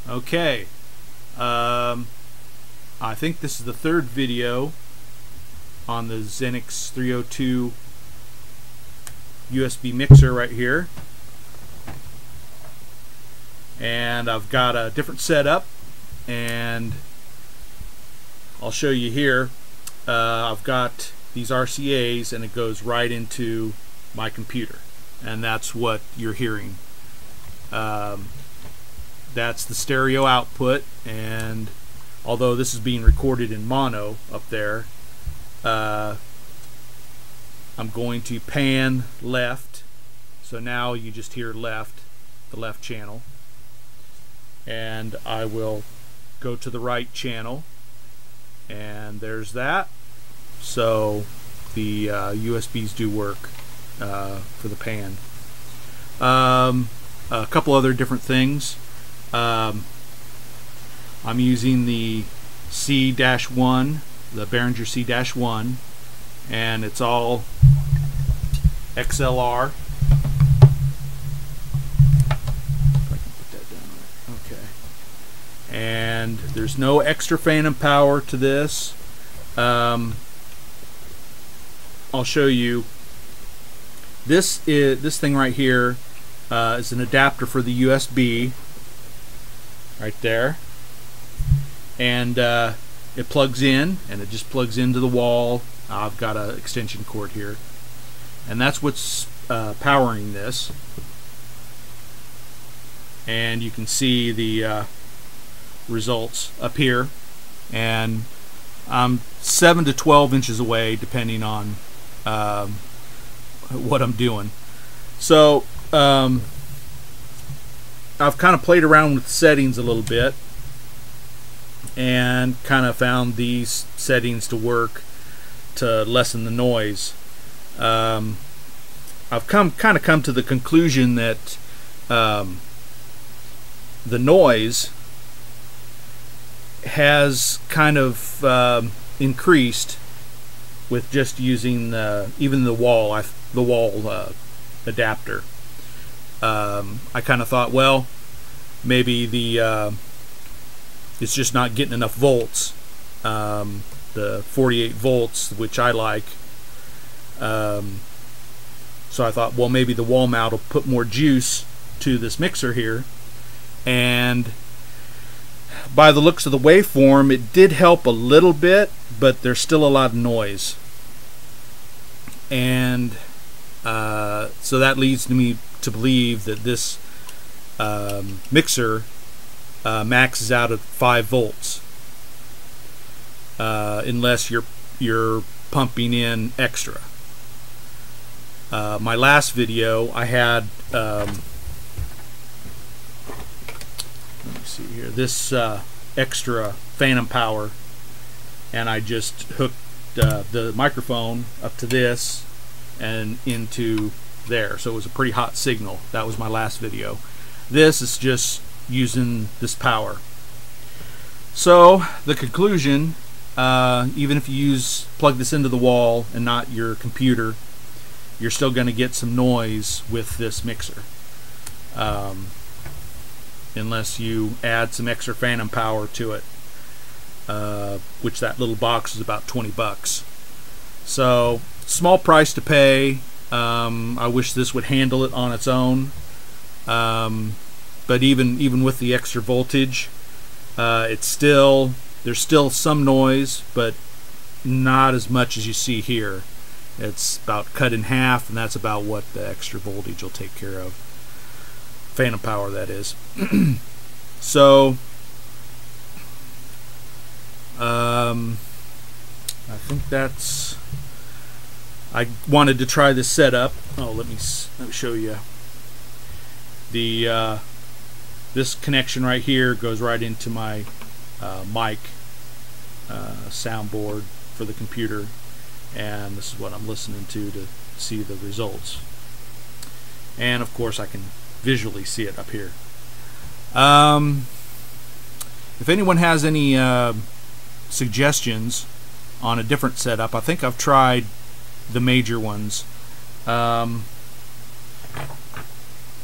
Okay, I think this is the third video on the Xenyx302 USB mixer right here, and I've got a different setup, and I'll show you here. I've got these RCAs and it goes right into my computer, and that's what you're hearing. That's the stereo output, and although this is being recorded in mono up there, I'm going to pan left, so now you just hear left, the left channel, and I will go to the right channel, and there's that. So the USBs do work for the pan. A couple other different things. I'm using the C-1, the Behringer C-1, and it's all XLR. If I can put that down right. Okay. And there's no extra phantom power to this. I'll show you. This thing right here is an adapter for the USB. Right there, and it plugs in, and it just plugs into the wall. I've got an extension cord here, and that's what's powering this. And you can see the results up here, and I'm 7 to 12 inches away depending on what I'm doing. So I've kind of played around with settings a little bit and kind of found these settings to work to lessen the noise. I've kind of come to the conclusion that the noise has kind of increased with just using even the wall adapter. I kind of thought, well, maybe it's just not getting enough volts, the 48 volts, which I like. So I thought, well, maybe the wall mount will put more juice to this mixer here, and by the looks of the waveform, it did help a little bit, but there's still a lot of noise, and so that leads me to believe that this mixer maxes out at 5 volts, unless you're pumping in extra. My last video, I had let me see here, this extra phantom power, and I just hooked the microphone up to this and into there, so it was a pretty hot signal. That was my last video. This is just using this power. So the conclusion, even if you plug this into the wall and not your computer, you're still going to get some noise with this mixer, unless you add some extra phantom power to it, which that little box is about 20 bucks. So small price to pay. I wish this would handle it on its own, but even with the extra voltage, there's still some noise, but not as much as you see here. It's about cut in half, and that's about what the extra voltage will take care of. Phantom power, that is. So I think that's. I wanted to try this setup. Oh, let me show you. The this connection right here goes right into my mic soundboard for the computer, and this is what I'm listening to see the results. And of course, I can visually see it up here. If anyone has any suggestions on a different setup, I think I've tried the major ones.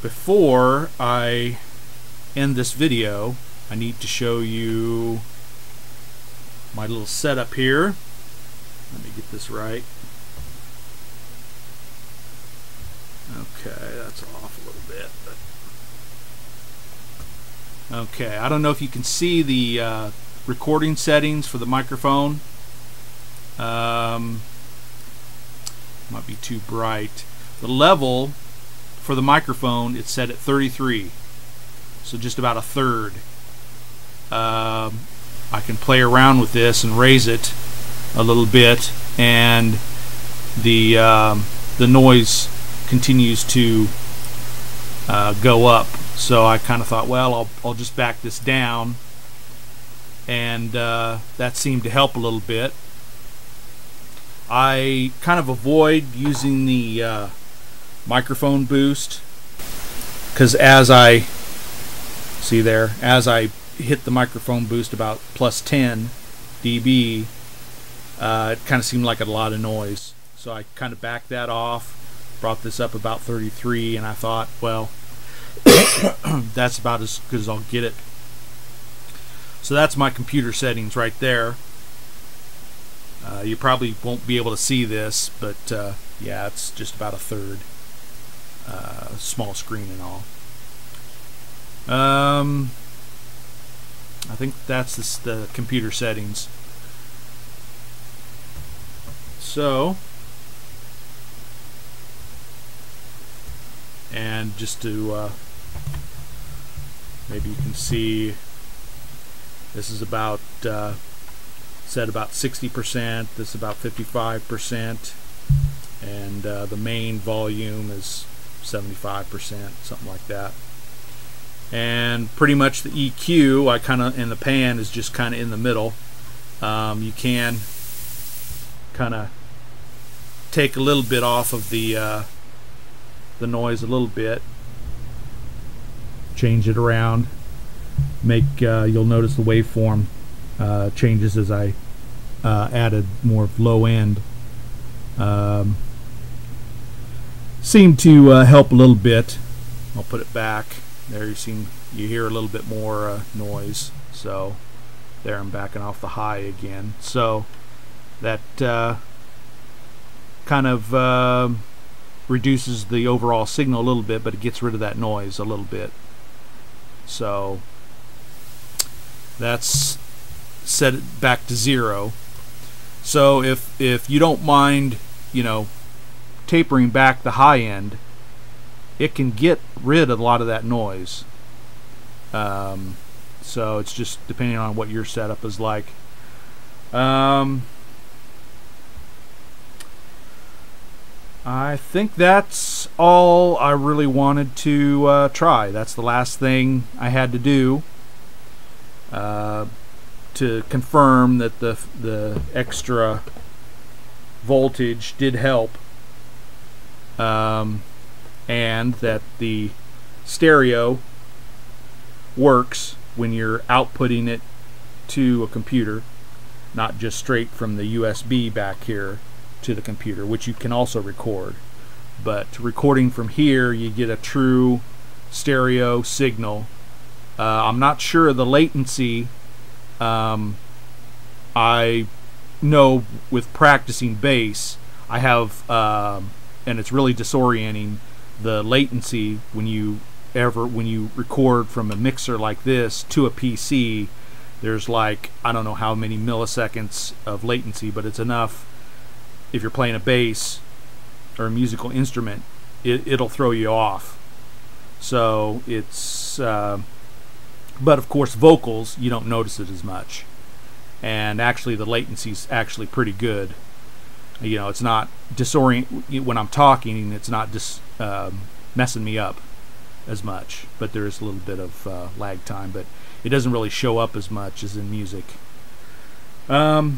Before I end this video, I need to show you my little setup here. Let me get this right. Okay, that's off a little bit. But okay, I don't know if you can see the recording settings for the microphone. Might be too bright. The level for the microphone, it's set at 33, so just about a third. I can play around with this and raise it a little bit, and the noise continues to go up. So I kind of thought, well, I'll just back this down, and that seemed to help a little bit. I kind of avoid using the microphone boost, because as I see there, as I hit the microphone boost about plus 10 dB, it kind of seemed like a lot of noise. So I kind of backed that off, brought this up about 33, and I thought, well, that's about as good as I'll get it. So that's my computer settings right there. You probably won't be able to see this, but yeah, it's just about a third. Small screen and all. I think that's the computer settings. So, and just to maybe you can see, this is about set about 60%, this is about 55%, and the main volume is 75%, something like that. And pretty much the EQ, I kind of, in the pan, is just kind of in the middle. You can kind of take a little bit off of the noise a little bit, change it around, make you'll notice the waveform changes as I added more low end. Seemed to help a little bit. I'll put it back there. You hear a little bit more noise. So there, I'm backing off the high again. So that kind of reduces the overall signal a little bit, but it gets rid of that noise a little bit. So that's set it back to 0. So if you don't mind, you know, tapering back the high end, it can get rid of a lot of that noise. So it's just depending on what your setup is like. I think that's all I really wanted to try. That's the last thing I had to do to confirm that the extra voltage did help, and that the stereo works when you're outputting it to a computer, not just straight from the USB back here to the computer, which you can also record. But recording from here, you get a true stereo signal. I'm not sure of the latency. I know with practicing bass, I have, and it's really disorienting, the latency when you record from a mixer like this to a PC. There's like, I don't know how many milliseconds of latency, but it's enough. If you're playing a bass or a musical instrument, it'll throw you off. So it's but of course vocals, you don't notice it as much, and actually the latency's actually pretty good. You know, it's not when I'm talking, it's not just messing me up as much, but there is a little bit of lag time, but it doesn't really show up as much as in music. I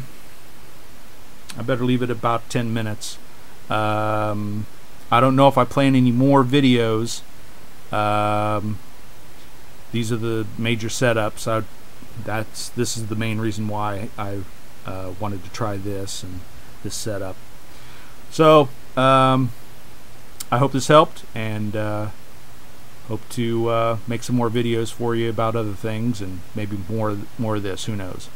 better leave it about 10 minutes. I don't know if I plan any more videos. These are the major setups. This is the main reason why I wanted to try this and this setup. So I hope this helped, and hope to make some more videos for you about other things, and maybe more of this, who knows.